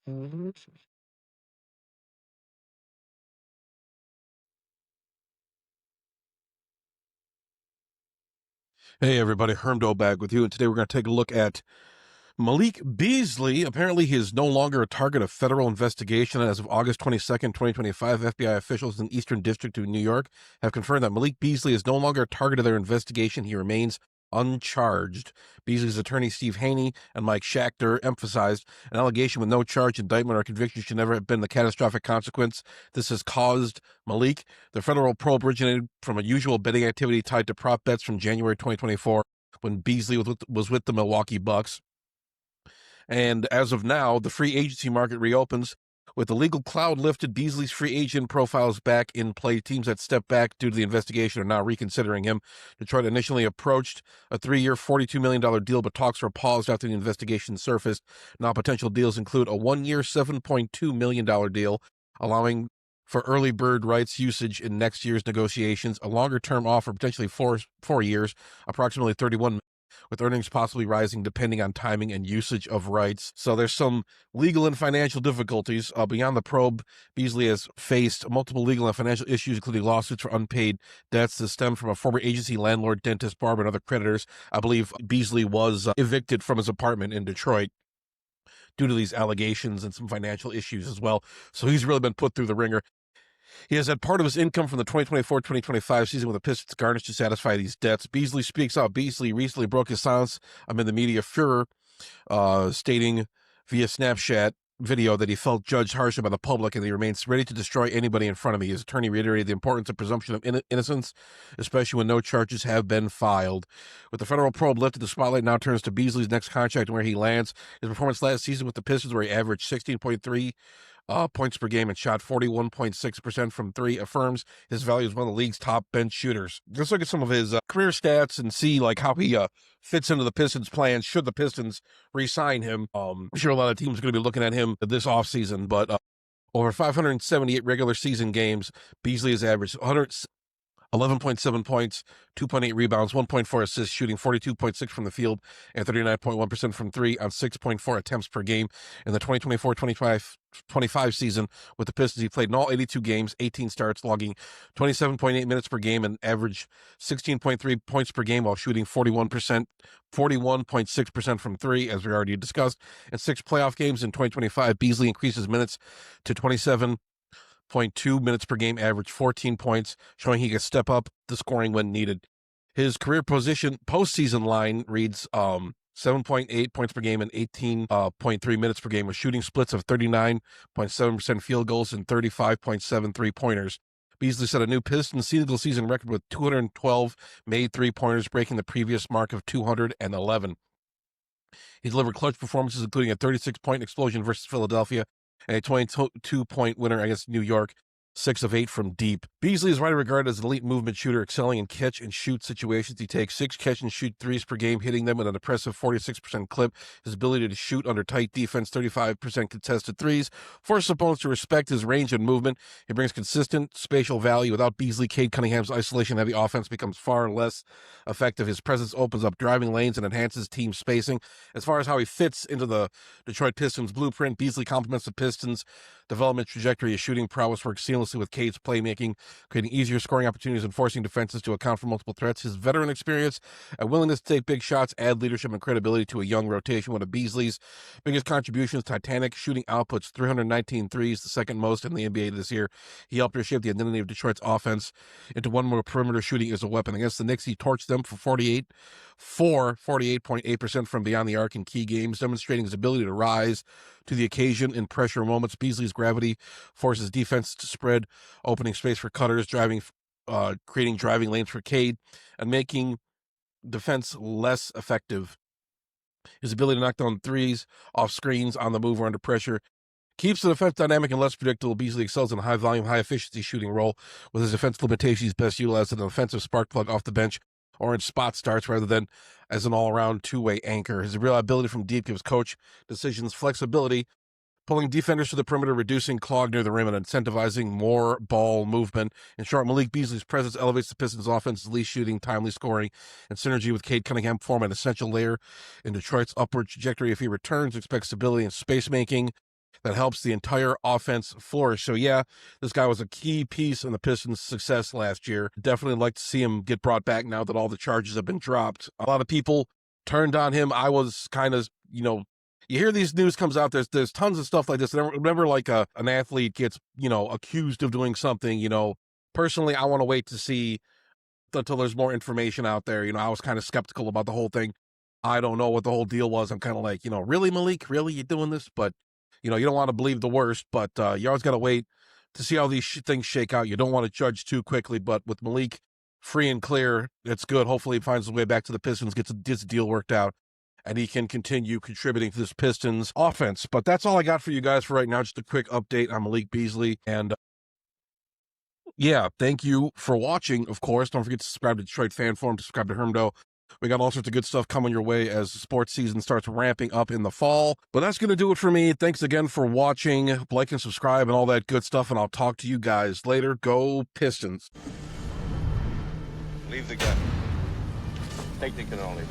Mhm. Hey everybody, Hermdo back with you, and today we're going to take a look at Malik Beasley. Apparently, he is no longer a target of federal investigation. As of August 22nd, 2025, FBI officials in the Eastern District of New York have confirmed that Malik Beasley is no longer a target of their investigation. He remains uncharged. Beasley's attorney Steve Haney and Mike Schachter emphasized an allegation with no charge, indictment, or conviction should never have been the catastrophic consequence this has caused Malik. The federal probe originated from a usual betting activity tied to prop bets from January 2024 when Beasley was with the Milwaukee Bucks. And as of now, the free agency market reopens. With the legal cloud lifted, Beasley's free agent profile is back in play. Teams that stepped back due to the investigation are now reconsidering him. Detroit initially approached a 3-year, $42 million deal, but talks were paused after the investigation surfaced. Now potential deals include a 1-year, $7.2 million deal, allowing for early bird rights usage in next year's negotiations, a longer-term offer, potentially four years, approximately $31 with earnings possibly rising depending on timing and usage of rights. So there's some legal and financial difficulties. Beyond the probe, Beasley has faced multiple legal and financial issues, including lawsuits for unpaid debts that stem from a former agency landlord, dentist, barber, and other creditors. I believe Beasley was evicted from his apartment in Detroit due to these allegations and some financial issues as well. So he's really been put through the ringer. He has had part of his income from the 2024-2025 season with the Pistons garnished to satisfy these debts. Beasley speaks out. Beasley recently broke his silence amid the media furor, stating via Snapchat video that he felt judged harshly by the public and he remains ready to destroy anybody in front of me. His attorney reiterated the importance of presumption of innocence, especially when no charges have been filed. With the federal probe lifted, the spotlight now turns to Beasley's next contract and where he lands. His performance last season with the Pistons, where he averaged 16.3 points per game and shot 41.6% from three, affirms his value as one of the league's top bench shooters. Let's look at some of his career stats and see like how he fits into the Pistons' plans should the Pistons re-sign him. I'm sure a lot of teams are going to be looking at him this offseason, but over 578 regular season games, Beasley has averaged 11.7 points, 2.8 rebounds, 1.4 assists, shooting 42.6 from the field and 39.1% from three on 6.4 attempts per game. In the 2024-25 season with the Pistons, he played in all 82 games, 18 starts, logging 27.8 minutes per game and averaged 16.3 points per game while shooting 41.6% from three, as we already discussed. In 6 playoff games in 2025, Beasley increases minutes to 27.2 minutes per game, average 14 points, showing he can step up the scoring when needed. His career position postseason line reads 7.8 points per game and 18.3 minutes per game, with shooting splits of 39.7% field goals and 35.7 three-pointers. Beasley set a new Pistons single season record with 212 made three-pointers, breaking the previous mark of 211. He delivered clutch performances, including a 36-point explosion versus Philadelphia and a 22-point winner against New York, 6 of 8 from deep. Beasley is widely regarded as an elite movement shooter, excelling in catch and shoot situations. He takes 6 catch and shoot threes per game, hitting them at an impressive 46% clip. His ability to shoot under tight defense, 35% contested threes, forces opponents to respect his range and movement. He brings consistent spatial value. Without Beasley, Cade Cunningham's isolation-heavy offense becomes far less effective. His presence opens up driving lanes and enhances team spacing. As far as how he fits into the Detroit Pistons blueprint, Beasley complements the Pistons' development trajectory. His shooting prowess works seamlessly with Cade's playmaking, creating easier scoring opportunities and forcing defenses to account for multiple threats. His veteran experience and willingness to take big shots add leadership and credibility to a young rotation. One of Beasley's biggest contributions, titanic shooting outputs, 319 threes, the second most in the NBA this year. He helped reshape the identity of Detroit's offense into one where perimeter shooting is a weapon. Against the Knicks, he torched them for 48.8% from beyond the arc in key games, demonstrating his ability to rise to the occasion in pressure moments. Beasley's gravity forces defense to spread, opening space for cutters, creating driving lanes for Cade, and making defense less effective. His ability to knock down threes off screens, on the move, or under pressure keeps the defense dynamic and less predictable. Beasley excels in a high-volume, high-efficiency shooting role. With his defense limitations, he's best utilized as an offensive spark plug off the bench or in spot starts rather than as an all-around two-way anchor. His reliability from deep gives coach decisions flexibility, pulling defenders to the perimeter, reducing clog near the rim, and incentivizing more ball movement. In short, Malik Beasley's presence elevates the Pistons' offense's least shooting, timely scoring, and synergy with Cade Cunningham form an essential layer in Detroit's upward trajectory. If he returns, expect stability and space making. that helps the entire offense flourish. So yeah, this guy was a key piece in the Pistons' success last year. Definitely like to see him get brought back now that all the charges have been dropped. A lot of people turned on him. I was kind of, you hear these news comes out, there's tons of stuff like this. Whenever like an athlete gets, accused of doing something, personally, I want to wait to see until there's more information out there. I was kind of skeptical about the whole thing. I don't know what the whole deal was. I'm kind of like, really, Malik? Really? You doing this? But, you don't want to believe the worst, but you always got to wait to see how these things shake out. You don't want to judge too quickly, but with Malik free and clear, it's good. Hopefully he finds his way back to the Pistons, gets this deal worked out, and he can continue contributing to this Pistons offense. But that's all I got for you guys for right now. Just a quick update on Malik Beasley. And yeah, thank you for watching, of course. Don't forget to subscribe to Detroit Fan Forum, subscribe to Hermdo. We got all sorts of good stuff coming your way as the sports season starts ramping up in the fall. But that's going to do it for me. Thanks again for watching. Like and subscribe and all that good stuff, and I'll talk to you guys later. Go Pistons. Leave the gun. Take the cannoli.